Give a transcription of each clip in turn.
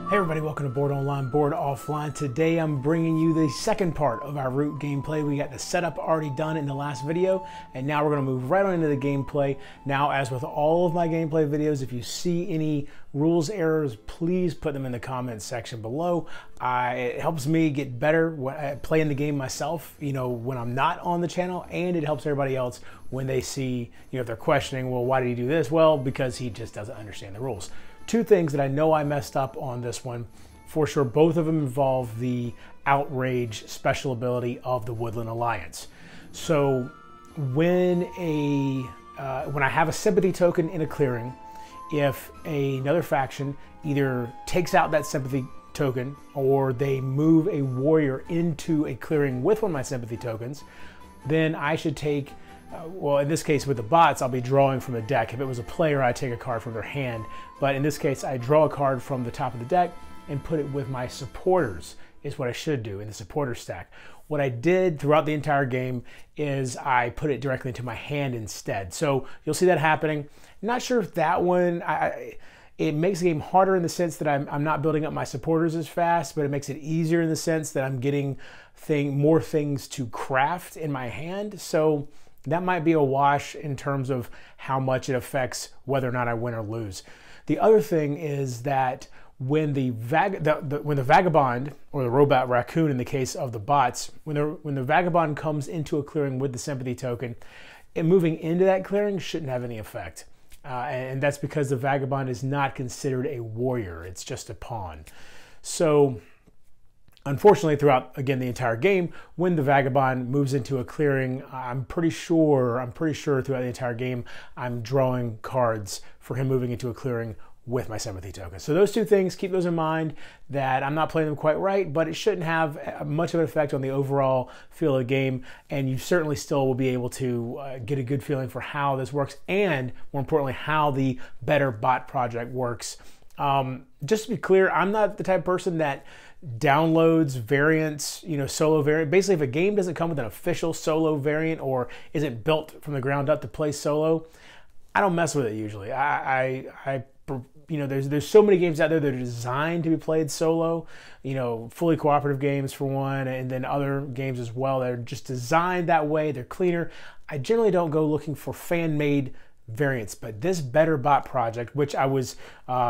Hey everybody, welcome to Board Online, Board Offline. Today I'm bringing you the second part of our Root gameplay. We got the setup already done in the last video, and now we're going to move right on into the gameplay. Now, as with all of my gameplay videos, if you see any rules errors, please put them in the comments section below. It helps me get better when I play in the game myself, when I'm not on the channel, and it helps everybody else when they see, if they're questioning, well, why did he do this? Well, because he just doesn't understand the rules. Two things that I know I messed up on this one, for sure. Both of them involve the outrage special ability of the Woodland Alliance. So when I have a sympathy token in a clearing, if another faction either takes out that sympathy token or they move a warrior into a clearing with one of my sympathy tokens, then I should take well, in this case with the bots, I'll be drawing from the deck. If it was a player, I'd take a card from their hand. But in this case, I draw a card from the top of the deck and put it with my supporters, is what I should do in the supporter stack. What I did throughout the entire game is I put it directly into my hand instead. So you'll see that happening. Not sure if that one, it makes the game harder in the sense that I'm not building up my supporters as fast, but it makes it easier in the sense that I'm getting more things to craft in my hand. So that might be a wash in terms of how much it affects whether or not I win or lose. The other thing is that when the vagabond, or the robot Raccoon in the case of the bots, when the vagabond comes into a clearing with the sympathy token, moving into that clearing shouldn't have any effect. And that's because the vagabond is not considered a warrior, it's just a pawn. So unfortunately, throughout, again, the entire game, when the vagabond moves into a clearing, I'm pretty sure throughout the entire game, I'm drawing cards for him moving into a clearing with my sympathy token. So those two things, keep those in mind, that I'm not playing them quite right, but it shouldn't have much of an effect on the overall feel of the game, and you certainly still will be able to get a good feeling for how this works, and more importantly, how the Better Bot project works. Just to be clear, I'm not the type of person that downloads variants, solo variant. Basically, if a game doesn't come with an official solo variant or isn't built from the ground up to play solo, I don't mess with it usually. There's so many games out there that are designed to be played solo, fully cooperative games for one, and then other games as well that are just designed that way. They're cleaner. I generally don't go looking for fan-made variants, but this Better Bot project, which I was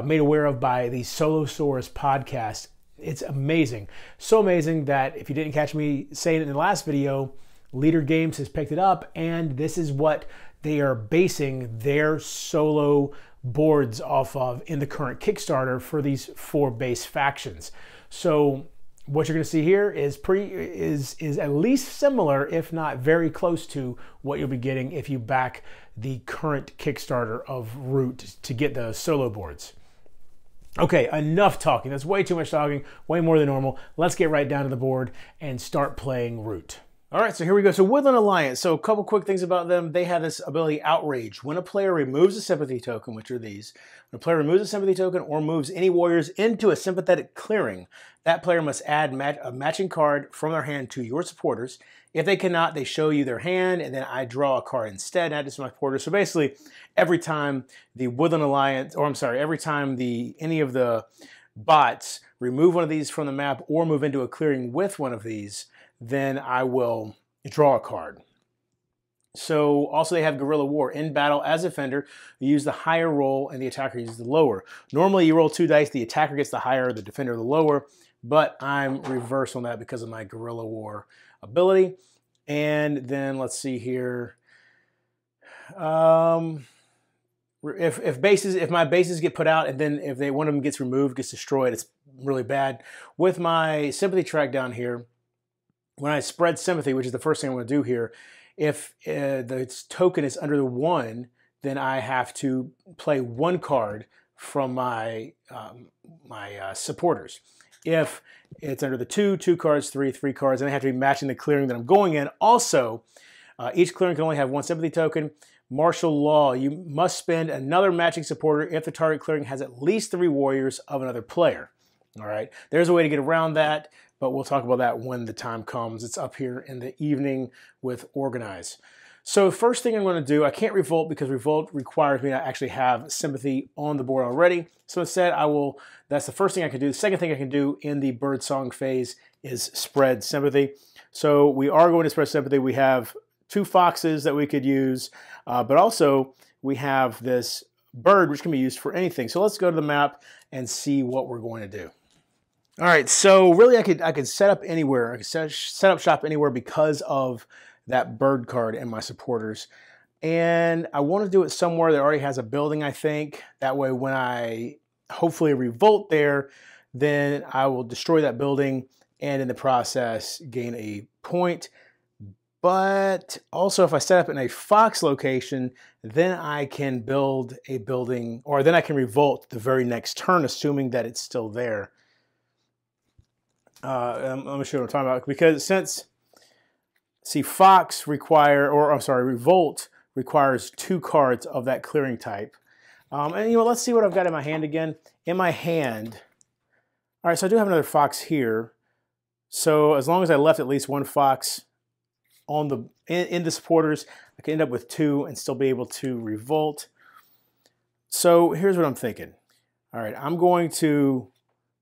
made aware of by the Solosaurus podcast, it's amazing. So amazing that if you didn't catch me saying it in the last video, Leader Games has picked it up, and this is what they are basing their solo boards off of in the current Kickstarter for these 4 base factions. So what you're going to see here is at least similar, if not very close to what you'll be getting if you back the current Kickstarter of Root to get the solo boards. Okay, enough talking. That's way too much talking, way more than normal. Let's get right down to the board and start playing Root. All right, so here we go. So Woodland Alliance. So a couple quick things about them. They have this ability, Outrage. When a player removes a sympathy token, which are these, when a player removes a sympathy token or moves any warriors into a sympathetic clearing, that player must add a matching card from their hand to your supporters. If they cannot, they show you their hand, and then I draw a card instead, add it to my supporters. So basically, every time the Woodland Alliance, every time any of the bots remove one of these from the map or move into a clearing with one of these, then I will draw a card. So also they have Guerrilla War. In battle as a defender, you use the higher roll and the attacker uses the lower. Normally you roll 2 dice, the attacker gets the higher, the defender the lower, but I'm reversed on that because of my Guerrilla War ability. And then let's see here. If my bases get put out and then if one of them gets removed, gets destroyed, it's really bad. With my sympathy track down here, when I spread sympathy, which is the first thing I'm going to do here, if the token is under the 1, then I have to play 1 card from my supporters. If it's under the 2 cards, 3 cards, and I have to be matching the clearing that I'm going in. Also, Each clearing can only have one sympathy token. Martial law, you must spend another matching supporter if the target clearing has at least 3 warriors of another player. All right, there's a way to get around that, but we'll talk about that when the time comes. It's up here in the evening with organize. So first thing I'm going to do, I can't revolt because revolt requires me to actually have sympathy on the board already. So instead that's the first thing I can do. The second thing I can do in the birdsong phase is spread sympathy. So we are going to spread sympathy. We have 2 foxes that we could use, but also we have this bird which can be used for anything. So let's go to the map and see what we're going to do. All right, so really I could set up anywhere. I could set up shop anywhere because of that bird card in my supporters. And I want to do it somewhere that already has a building, I think. That way when I hopefully revolt there, then I will destroy that building and in the process gain a point. But also if I set up in a fox location, then I can build a building, or then I can revolt the very next turn, assuming that it's still there. I'm going to show you what I'm talking about, because since, see, revolt requires 2 cards of that clearing type. And let's see what I've got in my hand again. In my hand, all right, so I do have another fox here. So as long as I left at least 1 fox on in the supporters, I can end up with 2 and still be able to revolt. So here's what I'm thinking. All right, I'm going to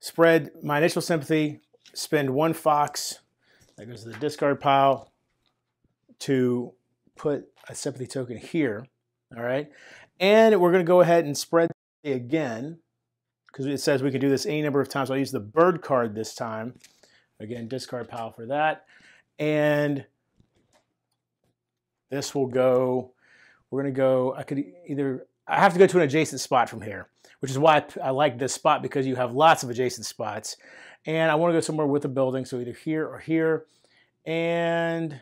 spread my initial sympathy, spend 1 fox, that goes to the discard pile, to put a sympathy token here, all right? And we're gonna go ahead and spread again, because it says we can do this any number of times. I'll use the bird card this time. Again, discard pile for that. And this will go, we're gonna go, I have to go to an adjacent spot from here, which is why I like this spot, because you have lots of adjacent spots. And I wanna go somewhere with a building, so either here or here. And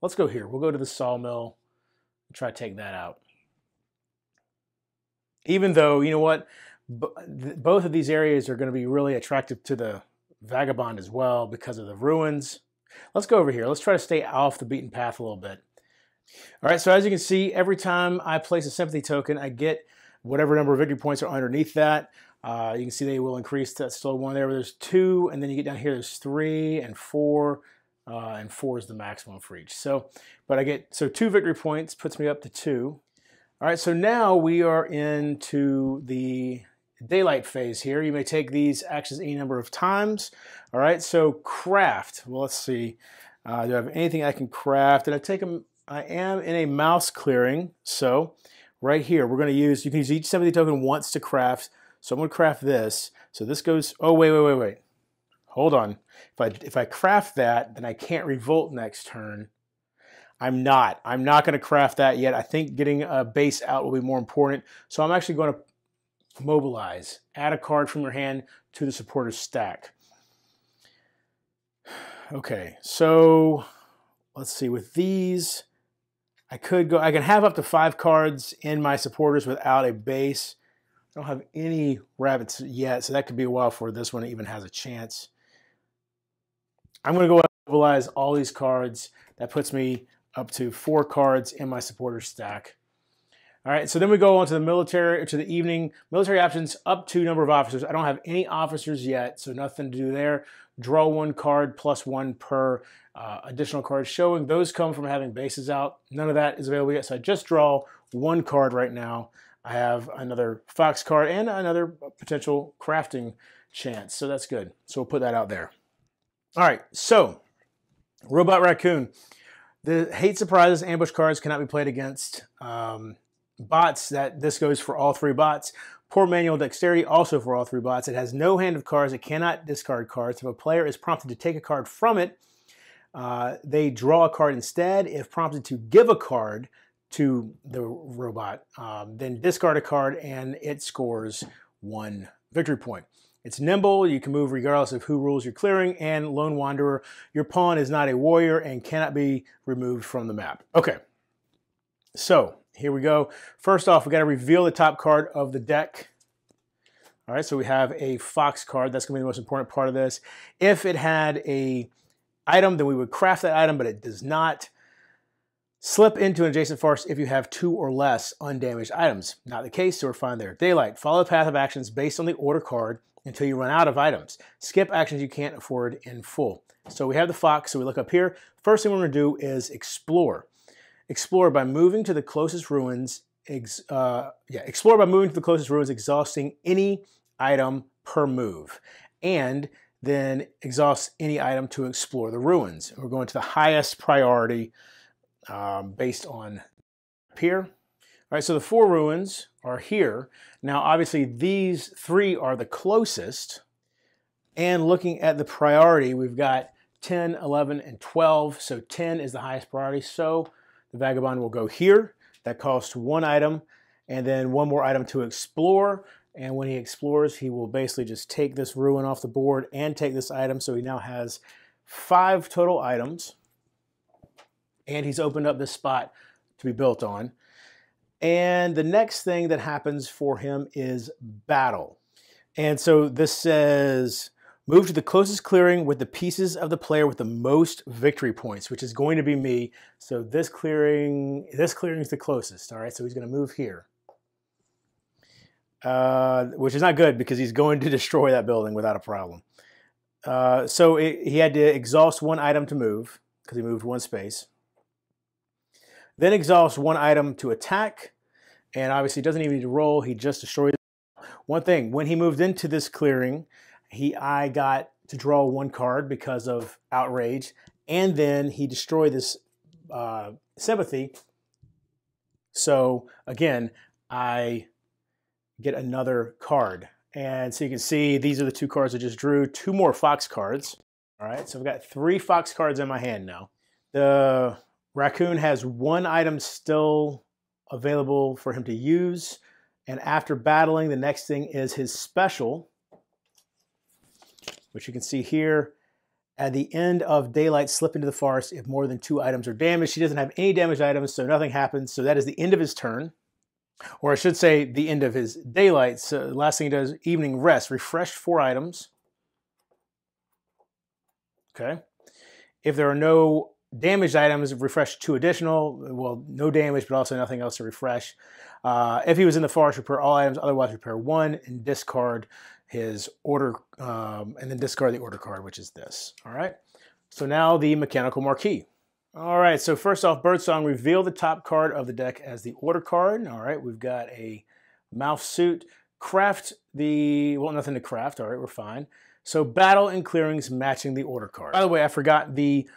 let's go here. We'll go to the sawmill and try to take that out. Even though, you know what, both of these areas are gonna be really attractive to the vagabond as well because of the ruins. Let's go over here. Let's try to stay off the beaten path a little bit. All right, so as you can see, every time I place a sympathy token, I get whatever number of victory points are underneath that. You can see they will increase. That's still 1 there, but there's 2, and then you get down here, there's 3 and 4, and 4 is the maximum for each. So, but I get, so 2 victory points puts me up to 2. All right, so now we are into the daylight phase here. You may take these actions any number of times. All right, so craft. Well, let's see. Do I have anything I can craft? And I am in a mouse clearing. So right here, we're going to use, you can use each sympathy token once to craft. So I'm going to craft this. So this goes, oh, wait. Hold on. If I craft that, then I can't revolt next turn. I'm not going to craft that yet. I think getting a base out will be more important. So I'm actually going to mobilize. Add a card from your hand to the supporter's stack. Okay, so let's see. With these, I can have up to 5 cards in my supporters without a base. I don't have any rabbits yet, so that could be a while before this one even has a chance. I'm going to go ahead and mobilize all these cards. That puts me up to 4 cards in my supporter stack. All right, so then we go on to the military, or to the evening. Military options, up to number of officers. I don't have any officers yet, so nothing to do there. Draw 1 card, plus 1 per additional card showing. Those come from having bases out. None of that is available yet, so I just draw 1 card right now. I have another fox card and another potential crafting chance, so that's good. So we'll put that out there. All right, so Robot Raccoon. The hate surprises, ambush cards cannot be played against bots. This goes for all 3 bots. Poor manual dexterity, also for all 3 bots. It has no hand of cards. It cannot discard cards. If a player is prompted to take a card from it, they draw a card instead. If prompted to give a card to the robot, then discard a card and it scores 1 victory point. It's nimble. You can move regardless of who rules your clearing, and Lone Wanderer. Your pawn is not a warrior and cannot be removed from the map. Okay, so here we go. First off, we got to reveal the top card of the deck. All right, so we have a fox card. That's going to be the most important part of this. If it had a item, then we would craft that item, but it does not. Slip into an adjacent forest if you have 2 or less undamaged items. Not the case, so we're fine there. Daylight. Follow the path of actions based on the order card until you run out of items. Skip actions you can't afford in full. So we have the fox, so we look up here. First thing we're going to do is explore. Explore by moving to the closest ruins. Explore by moving to the closest ruins, exhausting any item per move. And then exhaust any item to explore the ruins. We're going to the highest priority based on here. All right, so the 4 ruins are here. Now, obviously, these 3 are the closest. And looking at the priority, we've got 10, 11, and 12. So 10 is the highest priority. So the vagabond will go here. That costs 1 item, and then 1 more item to explore. And when he explores, he will basically just take this ruin off the board and take this item. So he now has 5 total items. And he's opened up this spot to be built on. And the next thing that happens for him is battle. And so this says, move to the closest clearing with the pieces of the player with the most victory points, which is going to be me. So this clearing is the closest. All right, so he's going to move here. Which is not good because he's going to destroy that building without a problem. He had to exhaust 1 item to move because he moved 1 space. Then exhaust 1 item to attack, and obviously doesn't even need to roll, he just destroyed it. One thing, when he moved into this clearing, I got to draw 1 card because of outrage, and then he destroyed this sympathy. So again, I get another card. And so you can see these are the 2 cards I just drew, 2 more fox cards. All right, so I've got 3 fox cards in my hand now. The Raccoon has 1 item still available for him to use. And after battling, the next thing is his special, which you can see here. At the end of daylight, slip into the forest if more than 2 items are damaged. He doesn't have any damaged items, so nothing happens. So that is the end of his turn. Or I should say the end of his daylight. So the last thing he does, evening rest. Refresh 4 items. Okay. If there are no damaged items, refresh 2 additional. Well, no damage, but also nothing else to refresh. If he was in the forest, repair all items. Otherwise, repair 1 and discard his order, and then discard the order card, which is this. All right. So now the mechanical marquee. All right. So first off, Birdsong, reveal the top card of the deck as the order card. All right. We've got a mouth suit. Craft the, well, nothing to craft. All right. We're fine. So battle and clearings matching the order card. By the way, I forgot the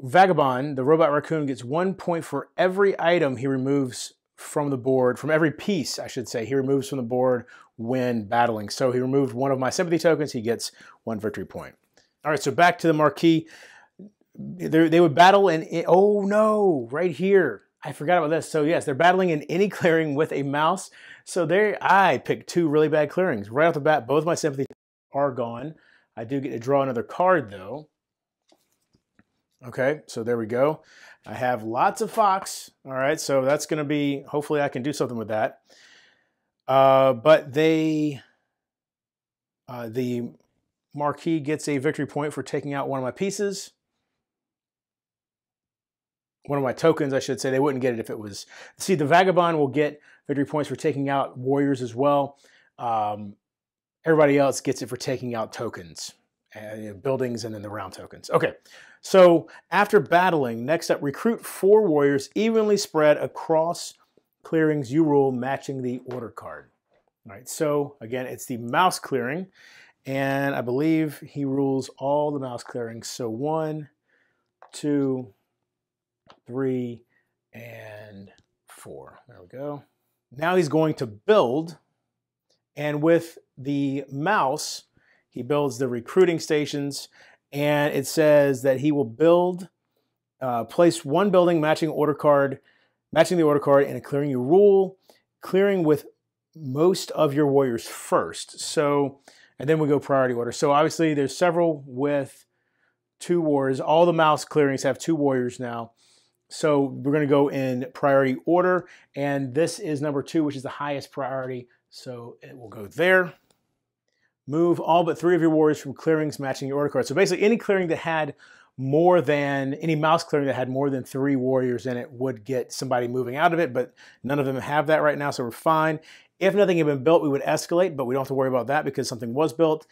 Vagabond, the robot raccoon, gets 1 point for every item he removes from the board, from every piece, I should say, he removes from the board when battling. So he removed 1 of my sympathy tokens, he gets 1 victory point. All right, so back to the marquee. They would battle in, oh no, right here. I forgot about this. So yes, they're battling in any clearing with a mouse. So there, I picked 2 really bad clearings. Right off the bat, both my sympathy are gone. I do get to draw another card though. Okay, so there we go. I have lots of fox. All right, so that's going to be, hopefully I can do something with that. But the marquee gets a victory point for taking out 1 of my pieces. 1 of my tokens, I should say. They wouldn't get it if it was... See, the Vagabond will get victory points for taking out warriors as well. Everybody else gets it for taking out tokens. Buildings and then the round tokens. Okay, so after battling, next up, recruit 4 warriors evenly spread across clearings you rule, matching the order card. All right, so again, it's the mouse clearing, and I believe he rules all the mouse clearings. So 1, 2, 3, and 4. There we go. Now he's going to build, and with the mouse, he builds the recruiting stations, and it says that he will build, place 1 building matching the order card in a clearing you rule, clearing with most of your warriors first. So, and then we go priority order. So obviously there's several with 2 warriors. All the mouse clearings have 2 warriors now. So we're going to go in priority order, and this is number 2, which is the highest priority. So it will go there. Move all but 3 of your warriors from clearings matching your order card. So basically any clearing that had more than any mouse clearing that had more than 3 warriors in it would get somebody moving out of it, but none of them have that right now, so we're fine. If nothing had been built, we would escalate, but we don't have to worry about that because something was built.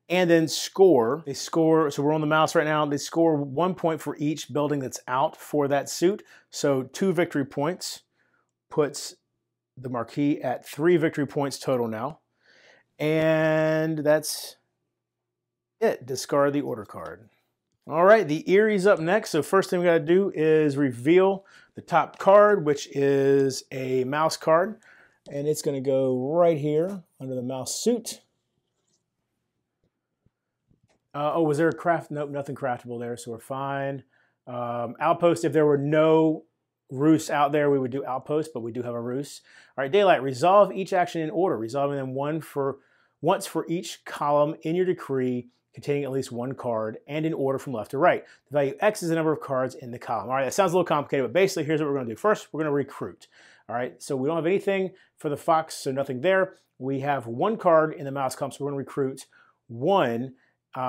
And then score. They score, so we're on the mouse right now. They score 1 point for each building that's out for that suit. So 2 victory points puts the Marquis at 3 victory points total now. And that's it. Discard the order card. All right, the Eyrie's up next. So first thing we got to do is reveal the top card, which is a mouse card. And it's going to go right here under the mouse suit. Oh, was there a craft? Nope, nothing craftable there, so we're fine. Outpost, if there were no roosts out there, we would do outpost, but we do have a roost. All right, daylight, resolve each action in order, resolving them once for each column in your decree containing at least 1 card and in order from left to right. The value X is the number of cards in the column. All right, that sounds a little complicated, but basically here's what we're going to do. First, we're going to recruit. All right, so we don't have anything for the fox, so nothing there. We have 1 card in the mouse column, so we're going to recruit 1. We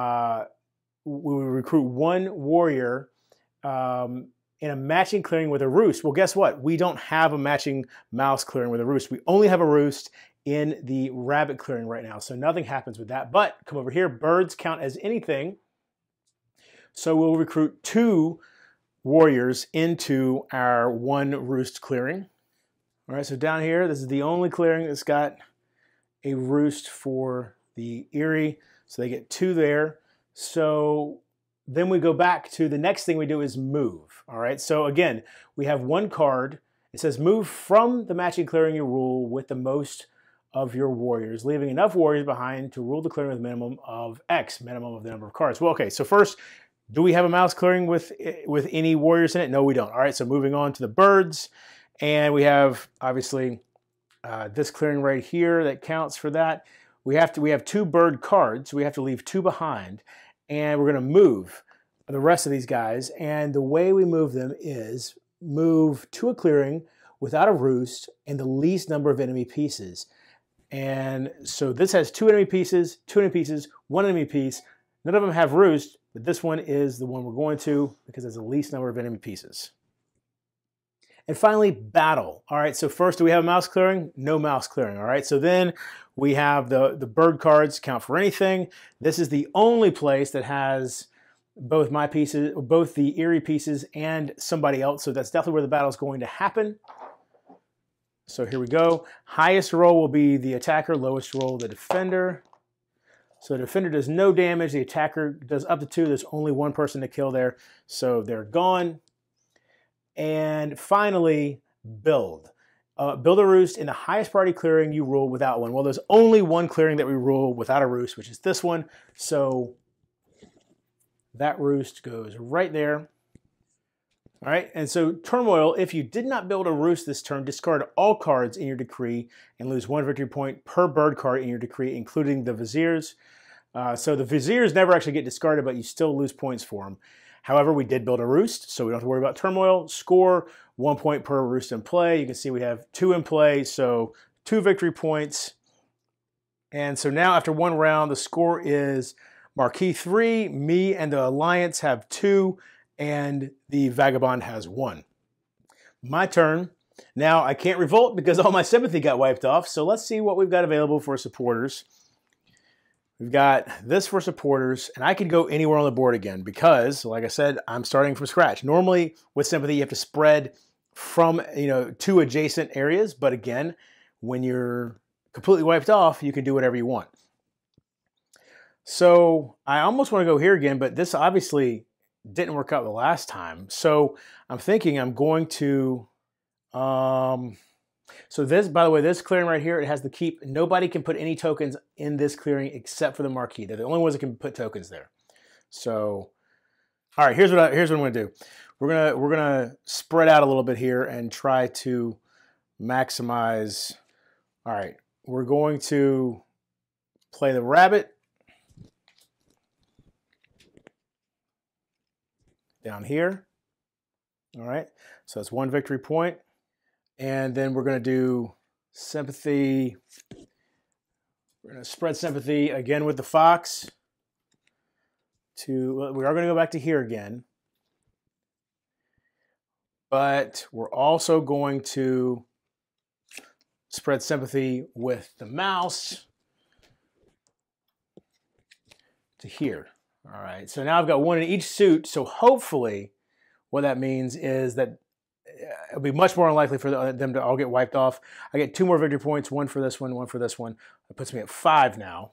would recruit 1 warrior in a matching clearing with a roost. Well, guess what? We don't have a matching mouse clearing with a roost. We only have a roost in the rabbit clearing right now, so nothing happens with that. But come over here, birds count as anything. So we'll recruit 2 warriors into our 1 roost clearing. All right, so down here, this is the only clearing that's got a roost for the Eyrie. So they get 2 there. So then we go back to the next thing we do is move. All right, so again, we have 1 card. It says move from the matching clearing you rule with the most of your warriors, leaving enough warriors behind to rule the clearing with a minimum of X, minimum of the number of cards. Well, okay, so first, do we have a mouse clearing with any warriors in it? No, we don't. All right, so moving on to the birds. And we have, obviously, this clearing right here that counts for that. We have 2 bird cards, so we have to leave 2 behind, and we're going to move the rest of these guys. And the way we move them is move to a clearing without a roost and the least number of enemy pieces. And so this has 2 enemy pieces, 2 enemy pieces, 1 enemy piece. None of them have roost, but this one is the one we're going to because it's the least number of enemy pieces. And finally, battle. All right, so first, do we have a mouse clearing? No mouse clearing, all right? So then we have the bird cards count for anything. This is the only place that has both my pieces, both the Eyrie pieces and somebody else, so that's definitely where the battle is going to happen. So here we go. Highest roll will be the attacker, lowest roll the defender. So the defender does no damage, the attacker does up to 2. There's only 1 person to kill there, so they're gone. And finally, build. Build a roost in the highest priority clearing you rule without one. Well, there's only 1 clearing that we rule without a roost, which is this one. So that roost goes right there. All right, and so turmoil, if you did not build a roost this turn, discard all cards in your decree and lose 1 victory point per bird card in your decree, including the viziers. So the viziers never actually get discarded, but you still lose points for them. However, we did build a roost, so we don't have to worry about turmoil. Score 1 point per roost in play. You can see we have 2 in play, so 2 victory points. And so now after 1 round, the score is Marquis 3, me and the Alliance have 2, and the Vagabond has 1. My turn. Now I can't revolt because all my sympathy got wiped off, so let's see what we've got available for supporters. We've got this for supporters, and I could go anywhere on the board again because, like I said, I'm starting from scratch. Normally, with sympathy, you have to spread from, 2 adjacent areas, but again, when you're completely wiped off, you can do whatever you want. So I almost want to go here again, but this obviously didn't work out the last time. So I'm thinking I'm going to... So this, by the way, this clearing right here, it has the keep. Nobody can put any tokens in this clearing except for the Marquis. They're the only ones that can put tokens there. So, all right, here's what I'm going to do. We're gonna spread out a little bit here and try to maximize. All right, we're going to play the rabbit down here. All right, so that's 1 victory point. And then we're going to do sympathy. We're going to spread sympathy again with the fox. We are going to go back to here again. but we're also going to spread sympathy with the mouse to here. All right, so now I've got one in each suit, so hopefully what that means is that it'll be much more unlikely for them to all get wiped off. I get 2 more victory points, 1 for this one, 1 for this one. That puts me at 5 now.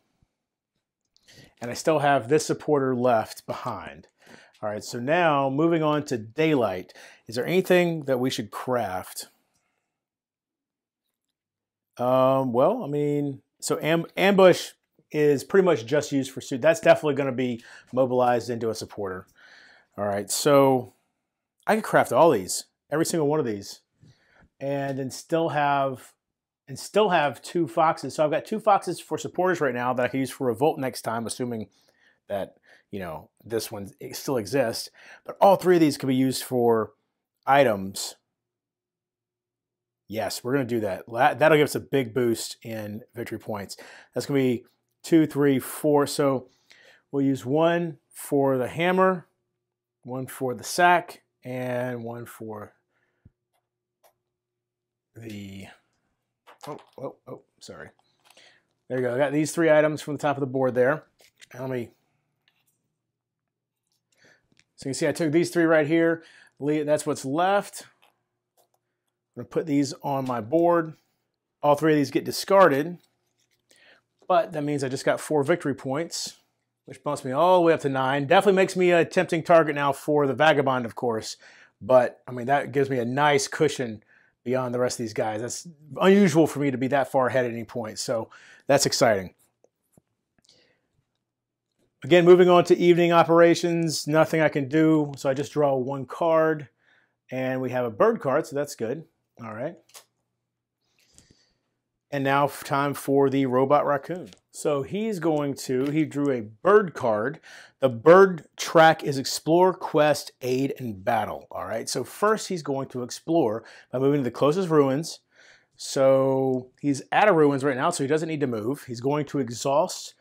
And I still have this supporter left behind. All right, so now moving on to daylight. Is there anything that we should craft? Well, I mean, so ambush is pretty much just used for suit. That's definitely going to be mobilized into a supporter. All right, so I can craft all these, every single one of these, and then still have 2 foxes. So I've got 2 foxes for supporters right now that I can use for revolt next time, assuming that, you know, this one still exists. But all 3 of these can be used for items. Yes, we're going to do that. That'll give us a big boost in victory points. That's going to be 2, 3, 4. So we'll use 1 for the hammer, 1 for the sack, and 1 for the... Oh, sorry. There you go. I got these 3 items from the top of the board there. And let me... So you can see I took these 3 right here. That's what's left. I'm going to put these on my board. All 3 of these get discarded. But that means I just got 4 victory points, which bumps me all the way up to 9. Definitely makes me a tempting target now for the Vagabond, of course. But, I mean, that gives me a nice cushion beyond the rest of these guys. That's unusual for me to be that far ahead at any point. So that's exciting. Again, moving on to evening operations, nothing I can do. So I just draw 1 card. And we have a bird card, so that's good. All right. And now time for the robot Raccoon. So he drew a bird card. The bird track is explore, quest, aid, and battle. All right, so first he's going to explore by moving to the closest ruins. So he's at a ruins right now, so he doesn't need to move. He's going to exhaust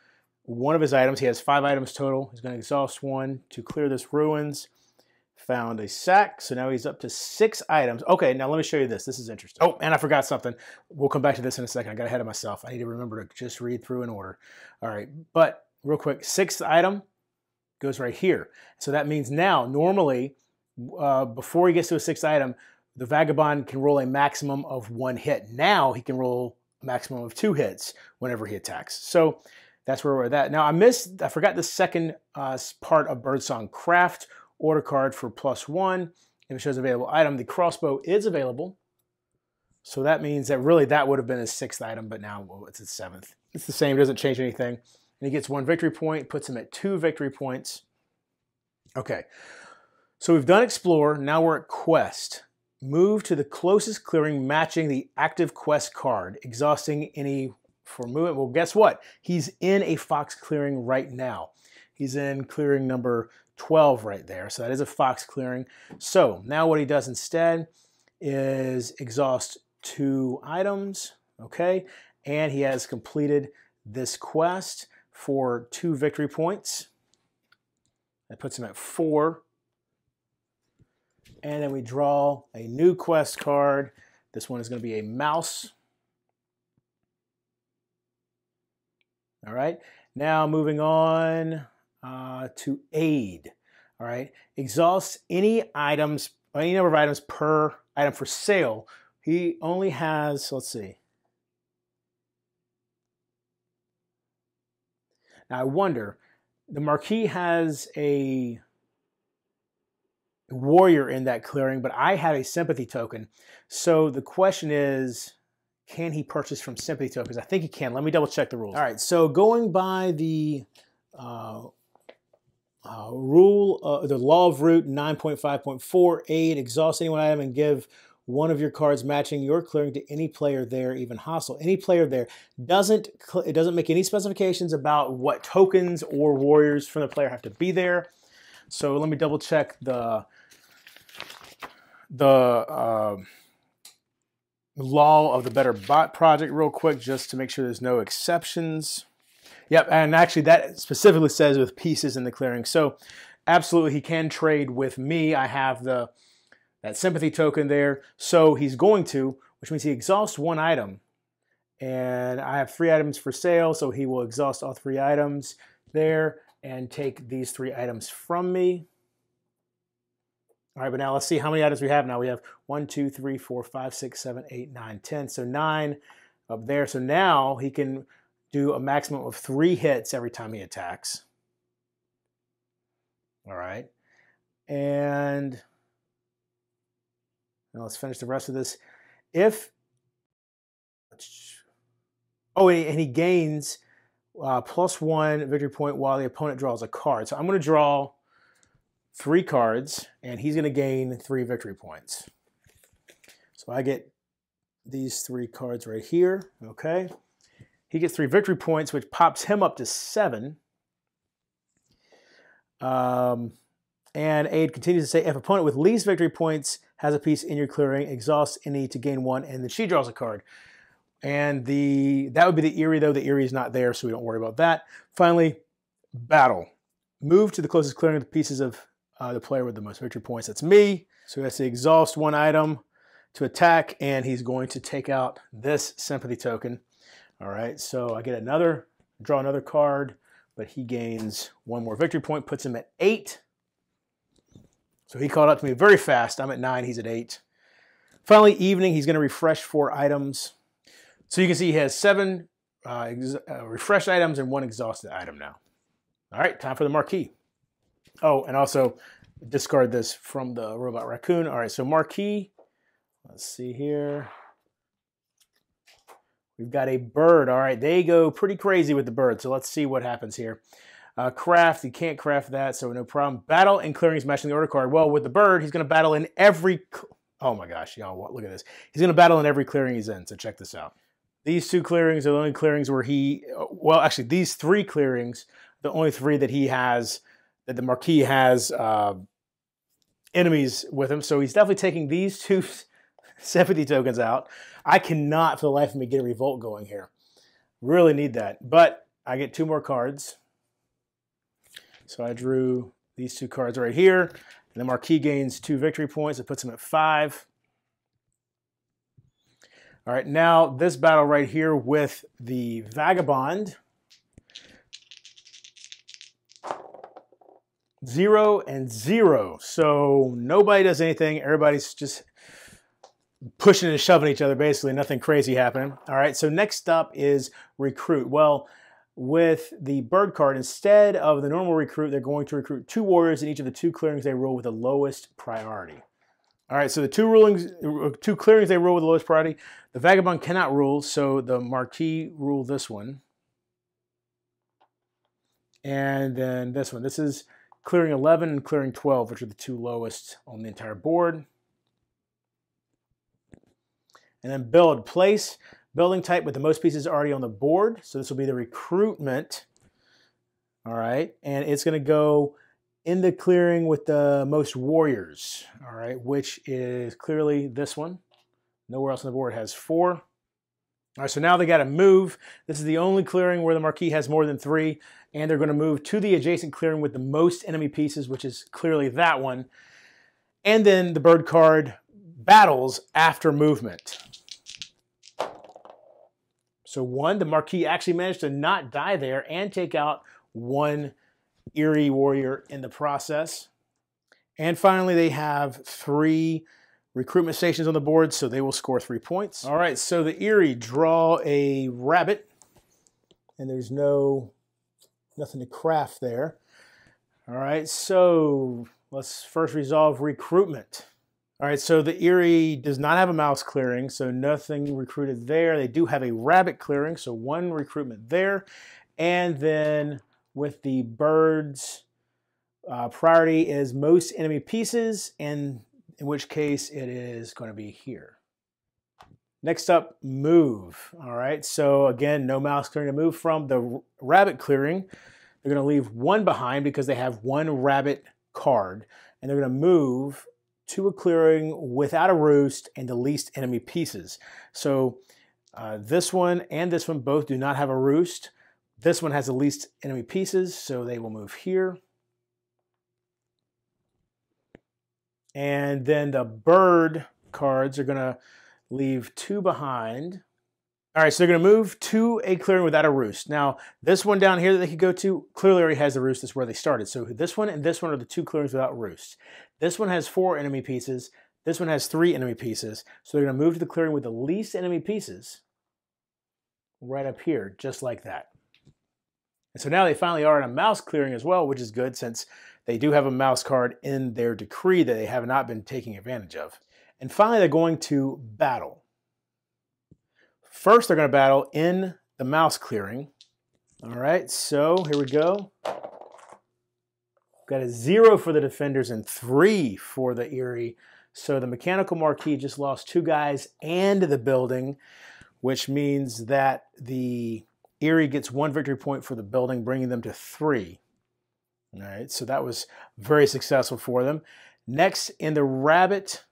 one of his items. He has 5 items total. He's going to exhaust 1 to clear this ruins. Found a sack, so now he's up to 6 items. Okay, now let me show you this. This is interesting. Oh, and I forgot something. We'll come back to this in a second. I got ahead of myself. I need to remember to just read through in order. All right, but real quick, 6th item goes right here. So that means now, normally, before he gets to a 6th item, the Vagabond can roll a maximum of 1 hit. Now he can roll a maximum of 2 hits whenever he attacks. So that's where we're at. Now I forgot the second part of Birdsong. Craft order card for +1. If it shows available item, the crossbow is available. So that means that really that would have been his 6th item, but now it's his 7th. It's the same, doesn't change anything. And he gets 1 victory point, puts him at 2 victory points. Okay, so we've done explore, now we're at quest. Move to the closest clearing matching the active quest card, exhausting any for movement. Well, guess what? He's in a fox clearing right now. He's in clearing number 12 right there. So that is a fox clearing. So now what he does instead is exhaust 2 items. Okay. And he has completed this quest for 2 victory points. That puts him at 4. And then we draw a new quest card. This one is going to be a mouse. All right. Now moving on to aid. All right, exhaust any items, any number of items per item for sale. He only has, let's see. Now I wonder, the Marquis has a warrior in that clearing, but I have a sympathy token. So the question is, can he purchase from sympathy tokens? I think he can. Let me double check the rules. All right, so going by the the law of root 9.5.4, aid, exhaust any one item and give one of your cards matching your clearing to any player there, even hostile. Any player there. It doesn't make any specifications about what tokens or warriors from the player have to be there. So let me double check the law of the Better Bot project real quick, just to make sure there's no exceptions. Yep, and actually that specifically says with pieces in the clearing. So absolutely he can trade with me. I have the that sympathy token there. So he's going to, which means he exhausts one item. And I have 3 items for sale, so he will exhaust all 3 items there and take these 3 items from me. All right, but now let's see how many items we have now. We have 1, 2, 3, 4, 5, 6, 7, 8, 9, 10. So 9 up there. So now he can do a maximum of 3 hits every time he attacks. All right. And now let's finish the rest of this. And he gains +1 victory point while the opponent draws a card. So I'm going to draw 3 cards, and he's going to gain 3 victory points. So I get these 3 cards right here, okay? He gets 3 victory points, which pops him up to 7. And Aid continues to say, if opponent with least victory points has a piece in your clearing, exhaust any to gain 1, and then she draws a card. And that would be the Eyrie, though. The Eyrie is not there, so we don't worry about that. Finally, battle. Move to the closest clearing of the pieces of the player with the most victory points. That's me. So he has to exhaust 1 item to attack, and he's going to take out this sympathy token. All right, so I get draw another card, but he gains 1 more victory point, puts him at 8. So he caught up to me very fast. I'm at 9, he's at 8. Finally, evening, he's going to refresh 4 items. So you can see he has 7 refreshed items and 1 exhausted item now. All right, time for the Marquis. Oh, and also discard this from the robot Raccoon. All right, so Marquis, let's see here. We've got a bird. All right, they go pretty crazy with the bird, so let's see what happens here. Craft, you can't craft that, so no problem. Battle and clearing is matching the order card. Well, with the bird, he's going to battle in every... Oh my gosh, y'all, look at this. He's going to battle in every clearing he's in, so check this out. These 2 clearings are the only clearings where well, actually, these 3 clearings, the only 3 that he has, that the Marquis has enemies with him. So he's definitely taking these 2 sympathy tokens out. I cannot, for the life of me, get a revolt going here. Really need that. But I get 2 more cards. So I drew these 2 cards right here. And the Marquis gains 2 victory points. It puts him at 5. All right, now this battle right here with the Vagabond. 0 and 0. So nobody does anything. Everybody's just pushing and shoving each other, basically. Nothing crazy happening. All right, so next up is Recruit. Well, with the bird card, instead of the normal recruit, they're going to recruit 2 warriors in each of the 2 clearings they roll with the lowest priority. All right, so the 2 clearings they roll with the lowest priority. The Vagabond cannot rule, so the Marquis rule this one. And then this one. This is clearing 11 and clearing 12, which are the 2 lowest on the entire board. And then build. Place building type with the most pieces already on the board. So this will be the recruitment. All right, and it's going to go in the clearing with the most warriors, all right, which is clearly this one. Nowhere else on the board has 4. All right, so now they got to move. This is the only clearing where the Marquis has more than 3, and they're going to move to the adjacent clearing with the most enemy pieces, which is clearly that one. And then the bird card battles after movement. So 1, the Marquis actually managed to not die there and take out 1 Eyrie warrior in the process. And finally, they have 3 recruitment stations on the board, so they will score 3 points. All right, so the Eyrie draw a rabbit, and there's nothing to craft there. All right, so let's first resolve recruitment. All right, so the Eyrie does not have a mouse clearing, so nothing recruited there. They do have a rabbit clearing, so 1 recruitment there. And then with the birds, priority is most enemy pieces, and in which case it is going to be here. Next up, move. All right, so again, no mouse clearing to move from. The rabbit clearing, they're going to leave 1 behind because they have 1 rabbit card, and they're going to move to a clearing without a roost and the least enemy pieces. So this one and this one both do not have a roost. This one has the least enemy pieces, so they will move here. And then the bird cards are going to leave 2 behind. All right, so they're going to move to a clearing without a roost. Now, this one down here that they could go to clearly already has the roost. That's where they started. So this one and this one are the 2 clearings without roosts. This one has 4 enemy pieces. This one has 3 enemy pieces. So they're going to move to the clearing with the least enemy pieces right up here, just like that. And so now they finally are in a mouse clearing as well, which is good since they do have a mouse card in their decree that they have not been taking advantage of. And finally, they're going to battle. First, they're going to battle in the mouse clearing. All right, so here we go. Got a 0 for the defenders and 3 for the Eyrie. So the mechanical Marquis just lost 2 guys and the building, which means that the Eyrie gets 1 victory point for the building, bringing them to 3. All right, so that was very successful for them. Next, in the rabbit.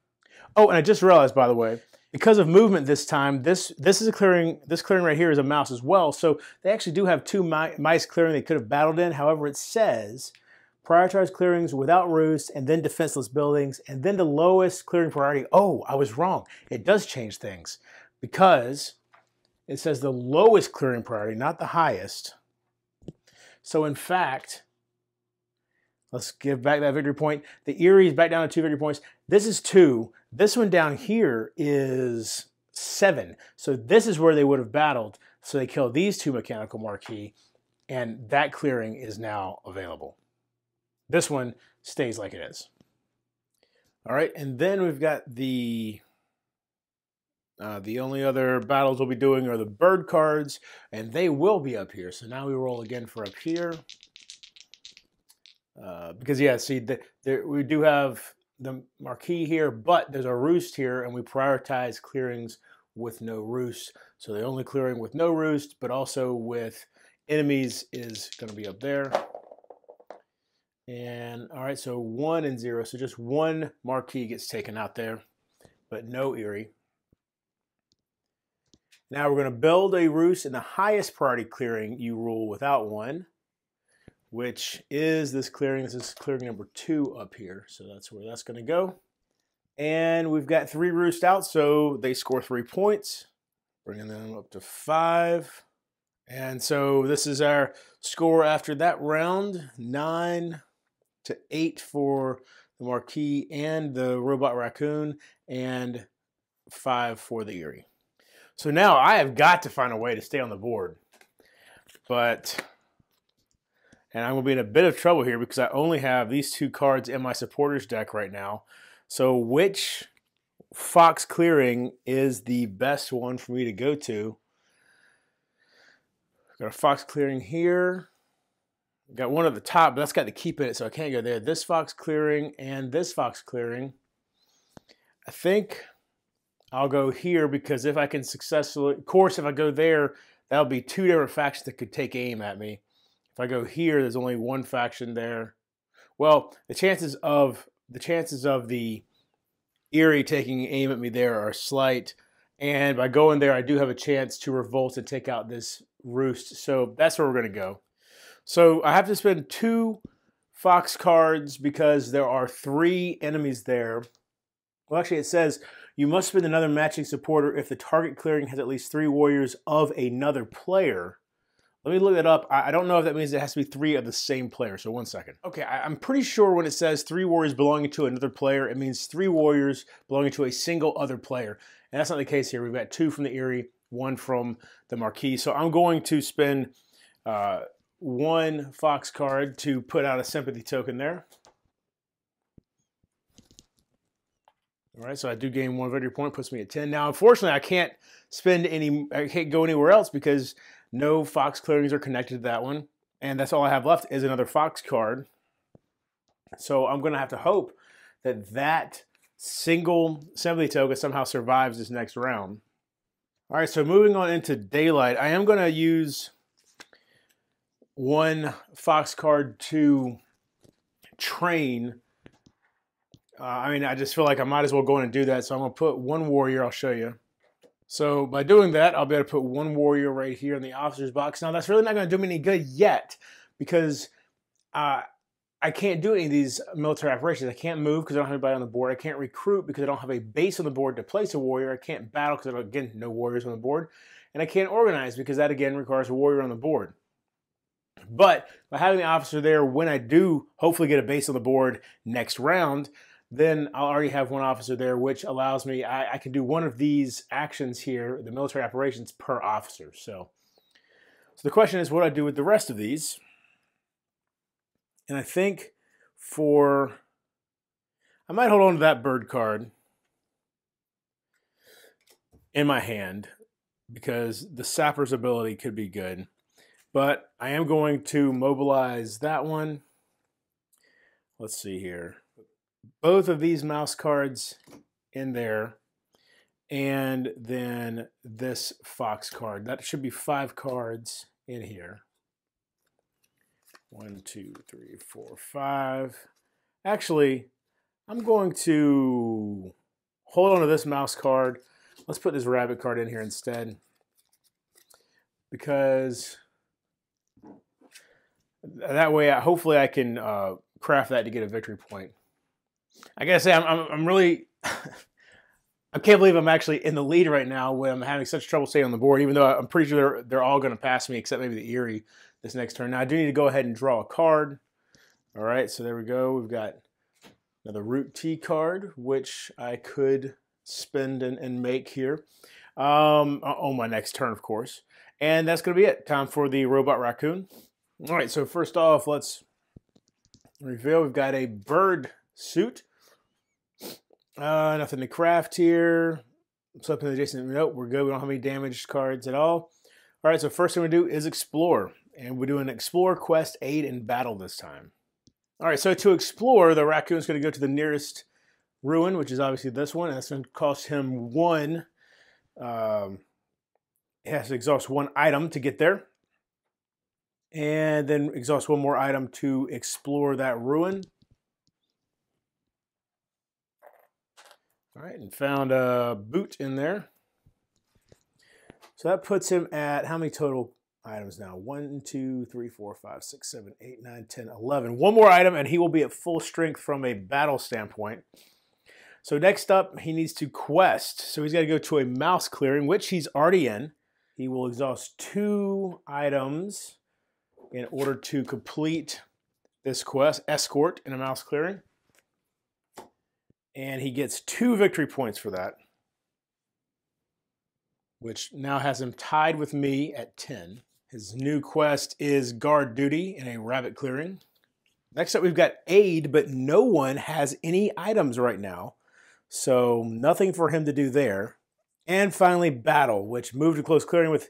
Oh, and I just realized, by the way, because of movement this time, this is a clearing. This clearing right here is a mouse as well. So they actually do have 2 mice clearing they could have battled in. However, it says prioritize clearings without roosts and then defenseless buildings and then the lowest clearing priority. Oh, I was wrong. It does change things because it says the lowest clearing priority, not the highest. So in fact, let's give back that victory point. The Eyrie is back down to 2 victory points. This is 2. This one down here is 7. So this is where they would have battled. So they kill these 2 mechanical Marquis, and that clearing is now available. This one stays like it is. All right, and then we've got the only other battles we'll be doing are the bird cards, and they will be up here. So now we roll again for up here. Because, yeah, see, we do have the Marquis here, but there's a roost here, and we prioritize clearings with no roost. So the only clearing with no roost, but also with enemies is going to be up there. And, all right, so 1 and 0. So just 1 Marquis gets taken out there, but no Eyrie. Now we're going to build a roost in the highest priority clearing you rule without 1. Which is this clearing. This is clearing number 2 up here. So that's where that's going to go. And we've got 3 roosts out, so they score 3 points, bringing them up to 5. And so this is our score after that round, 9 to 8 for the Marquis and the robot Raccoon, and 5 for the Eyrie. So now I have got to find a way to stay on the board. And I'm going to be in a bit of trouble here because I only have these 2 cards in my supporters deck right now. So which fox clearing is the best one for me to go to? Got a fox clearing here. Got one at the top, but that's got the keep in it, so I can't go there. This fox clearing and this fox clearing. I think I'll go here because if I can successfully, of course, if I go there, that'll be 2 different factions that could take aim at me. If I go here, there's only 1 faction there. Well, the chances of the Eyrie taking aim at me there are slight. And by going there, I do have a chance to revolt and take out this roost. So that's where we're going to go. So I have to spend 2 fox cards because there are 3 enemies there. Well, actually, it says you must spend another matching supporter if the target clearing has at least 3 warriors of another player. Let me look that up. I don't know if that means it has to be 3 of the same player. So 1 second. Okay, I'm pretty sure when it says 3 warriors belonging to another player, it means 3 warriors belonging to a single other player. And that's not the case here. We've got 2 from the Eyrie, 1 from the Marquis. So I'm going to spend 1 fox card to put out a sympathy token there. All right, so I do gain 1 victory point, puts me at 10. Now, unfortunately, I can't go anywhere else because no fox clearings are connected to that one. And that's all I have left is another fox card. So I'm going to have to hope that that single sympathy token somehow survives this next round. All right, so moving on into daylight, I am going to use 1 fox card to train. I just feel like I might as well go in and do that. So I'm going to put 1 warrior. I'll show you. So by doing that, I'll be able to put 1 warrior right here in the officer's box. Now, that's really not going to do me any good yet because I I can't do any of these military operations. I can't move because I don't have anybody on the board. I can't recruit because I don't have a base on the board to place a warrior. I can't battle because, again, no warriors on the board. And I can't organize because that, again, requires a warrior on the board. But by having the officer there, when I do hopefully get a base on the board next round, then I'll already have one officer there, which allows me, I can do one of these actions here, the military operations, per officer. So the question is, what do I do with the rest of these? And I think I might hold on to that bird card in my hand because the sapper's ability could be good. But I am going to mobilize that one. Let's see here. Both of these mouse cards in there. And then this fox card. That should be 5 cards in here. 1, 2, 3, 4, 5. Actually, I'm going to hold on to this mouse card. Let's put this rabbit card in here instead. Because that way, hopefully I can craft that to get a victory point. I gotta say, I'm really... I can't believe I'm actually in the lead right now when I'm having such trouble staying on the board, even though I'm pretty sure they're all going to pass me except maybe the Eyrie this next turn. Now, I do need to go ahead and draw a card. All right, so there we go. We've got another Root T card, which I could spend and make here on my next turn, of course. And that's going to be it. Time for the Robot Raccoon. All right, so first off, let's reveal. We've got a bird suit. Nothing to craft here. Something adjacent. Nope, we're good. We don't have any damaged cards at all. All right, so first thing we do is explore. And we're doing explore, quest, aid, and battle this time. All right, so to explore, the raccoon is going to go to the nearest ruin, which is obviously this one. And that's going to cost him 1. He has to exhaust 1 item to get there. And then exhaust 1 more item to explore that ruin. All right, and found a boot in there. So that puts him at how many total items now? 1, 2, 3, 4, 5, 6, 7, 8, 9, 10, 11. 1 more item, and he will be at full strength from a battle standpoint. So next up, he needs to quest. So he's got to go to a mouse clearing, which he's already in. He will exhaust 2 items in order to complete this quest, escort in a mouse clearing. And he gets 2 victory points for that, which now has him tied with me at 10. His new quest is guard duty in a rabbit clearing. Next up, we've got aid, but no one has any items right now, so nothing for him to do there. And finally, battle, which moved to close clearing with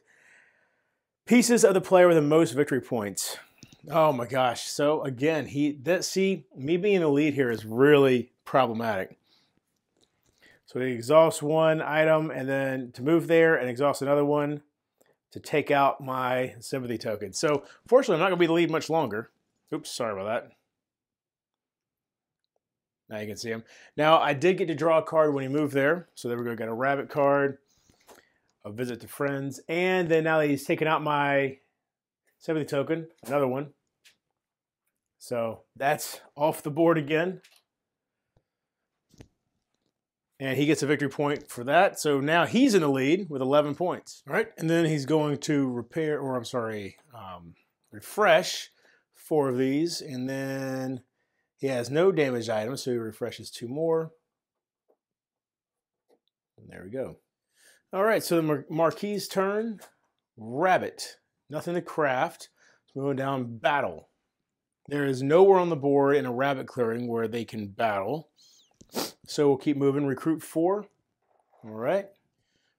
pieces of the player with the most victory points. Oh my gosh. So again, see, me being in the lead here is really problematic. So he exhausts 1 item and then to move there and exhaust another one to take out my sympathy token. So fortunately, I'm not going to be the lead much longer. Oops, sorry about that. Now you can see him. Now I did get to draw a card when he moved there. So there we go, got a rabbit card, a visit to friends, and then now that he's taken out my sympathy token, another one. So that's off the board again. And he gets a victory point for that. So now he's in the lead with 11 points. All right. And then he's going to refresh 4 of these. And then he has no damaged items. So he refreshes 2 more. And there we go. All right. So the Marquis' turn. Rabbit. Nothing to craft. So moving down, battle. There is nowhere on the board in a rabbit clearing where they can battle. So we'll keep moving. Recruit 4. All right.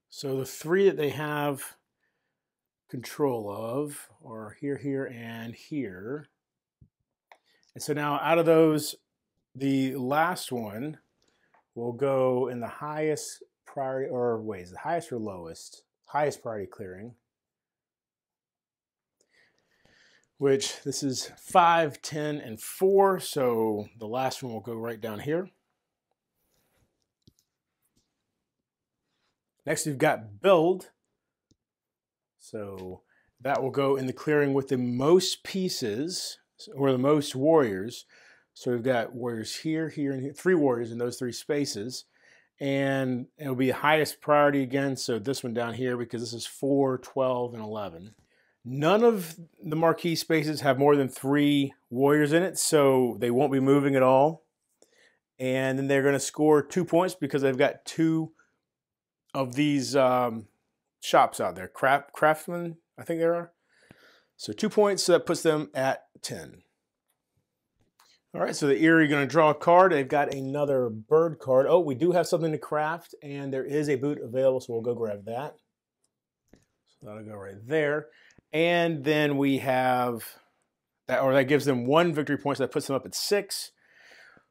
So the 3 that they have control of are here, here, and here. And so now out of those, the last one will go in the highest priority, or wait, is it highest or lowest? Highest priority clearing. Which this is 5, 10, and 4. So the last one will go right down here. Next, we've got build. So that will go in the clearing with the most pieces, or the most warriors. So we've got warriors here, here, and here, 3 warriors in those 3 spaces. And it'll be highest priority again, so this one down here, because this is 4, 12, and 11. None of the marquee spaces have more than 3 warriors in it, so they won't be moving at all. And then they're going to score 2 points because they've got 2 of these shops out there. Craftsmen, I think there are. So 2 points, so that puts them at 10. All right, so the Eyrie going to draw a card. They've got another bird card. Oh, we do have something to craft, and there is a boot available, so we'll go grab that. So that'll go right there. And then we have that, or that gives them 1 victory point, so that puts them up at 6.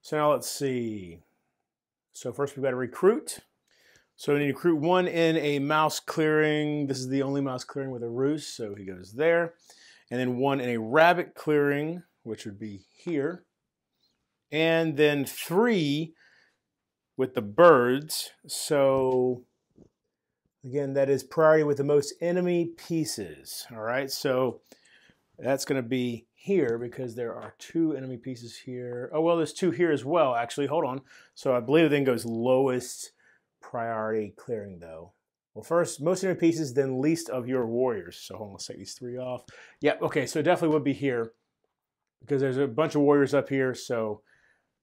So now let's see. So first we've got to recruit. So we need to recruit 1 in a mouse clearing. This is the only mouse clearing with a roost, so he goes there. And then 1 in a rabbit clearing, which would be here. And then 3 with the birds. So again, that is priority with the most enemy pieces. All right, so that's going to be here because there are 2 enemy pieces here. Oh, well, there's 2 here as well, actually. Hold on. So I believe it then goes lowest priority clearing, though. Well, first, most enemy pieces, then least of your warriors. So hold on, let's take these 3 off. Yep, okay, so it definitely would be here because there's a bunch of warriors up here, so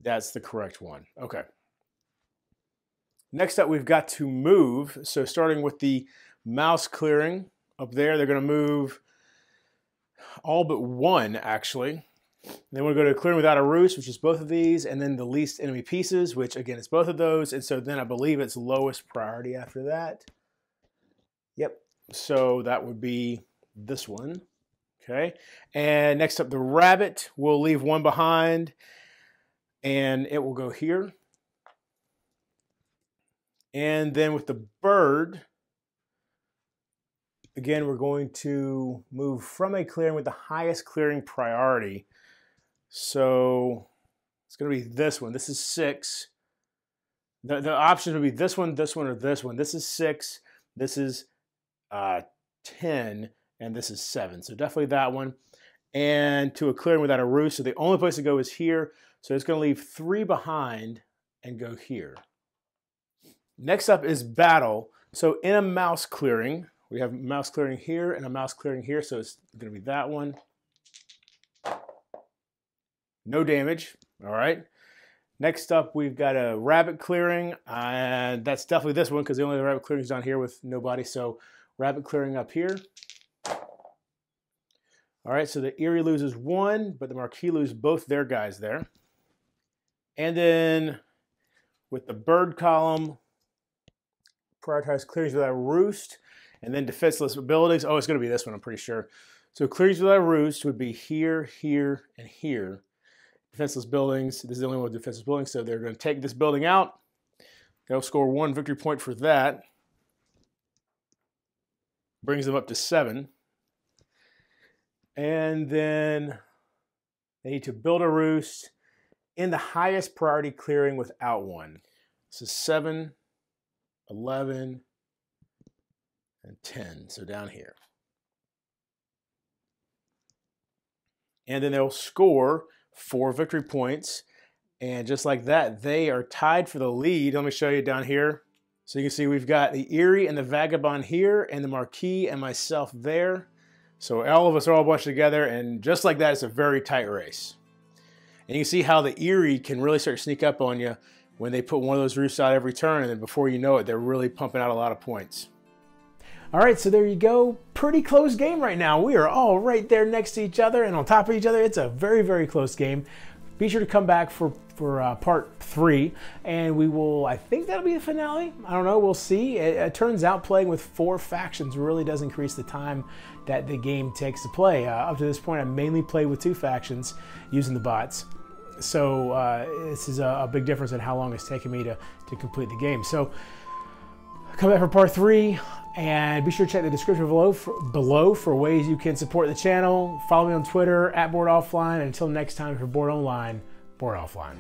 that's the correct one. Okay. Next up, we've got to move. So starting with the mouse clearing up there, they're going to move all but 1, actually. Then we'll go to clearing without a roost, which is both of these, and then the least enemy pieces, which again is both of those. And so then I believe it's lowest priority after that. Yep. So that would be this one. Okay. And next up, the rabbit. We'll leave 1 behind, and it will go here. And then with the bird, again, we're going to move from a clearing with the highest clearing priority. So it's going to be this one. This is 6. The options would be this one, or this one. This is 6. This is 10, and this is 7. So definitely that one. And to a clearing without a roost. So the only place to go is here. So it's going to leave 3 behind and go here. Next up is battle. So in a mouse clearing, we have a mouse clearing here and a mouse clearing here. So it's going to be that one. No damage. All right. Next up, we've got a rabbit clearing. And that's definitely this one because the only rabbit clearing is down here with nobody. So rabbit clearing up here. All right. So the Eyrie loses 1, but the Marquis lose both their guys there. And then with the bird column, prioritize clearings without a roost, and then defenseless abilities. Oh, it's going to be this one, I'm pretty sure. So clearings without a roost would be here, here, and here. Defenseless buildings. This is the only one with defenseless buildings, so they're going to take this building out. They'll score 1 victory point for that. Brings them up to 7. And then they need to build a roost in the highest priority clearing without 1. This is 7, 11, and 10. So down here. And then they'll score 4 victory points. And just like that, they are tied for the lead. Let me show you down here. So you can see we've got the Eyrie and the Vagabond here, and the Marquis and myself there. So all of us are all bunched together, and just like that, it's a very tight race. And you can see how the Eyrie can really start to sneak up on you when they put one of those roosts out every turn, and then before you know it, they're really pumping out a lot of points. All right, so there you go. Pretty close game right now. We are all right there next to each other and on top of each other. It's a very, very close game. Be sure to come back for part 3, and we will, I think that'll be the finale. I don't know, we'll see. It turns out playing with 4 factions really does increase the time that the game takes to play. Up to this point, I mainly played with 2 factions using the bots. So this is a big difference in how long it's taken me to complete the game. So come back for part 3, and be sure to check the description below for ways you can support the channel. Follow me on Twitter @boredonlineboardoffline. And until next time, for Bored Online, Bored Offline.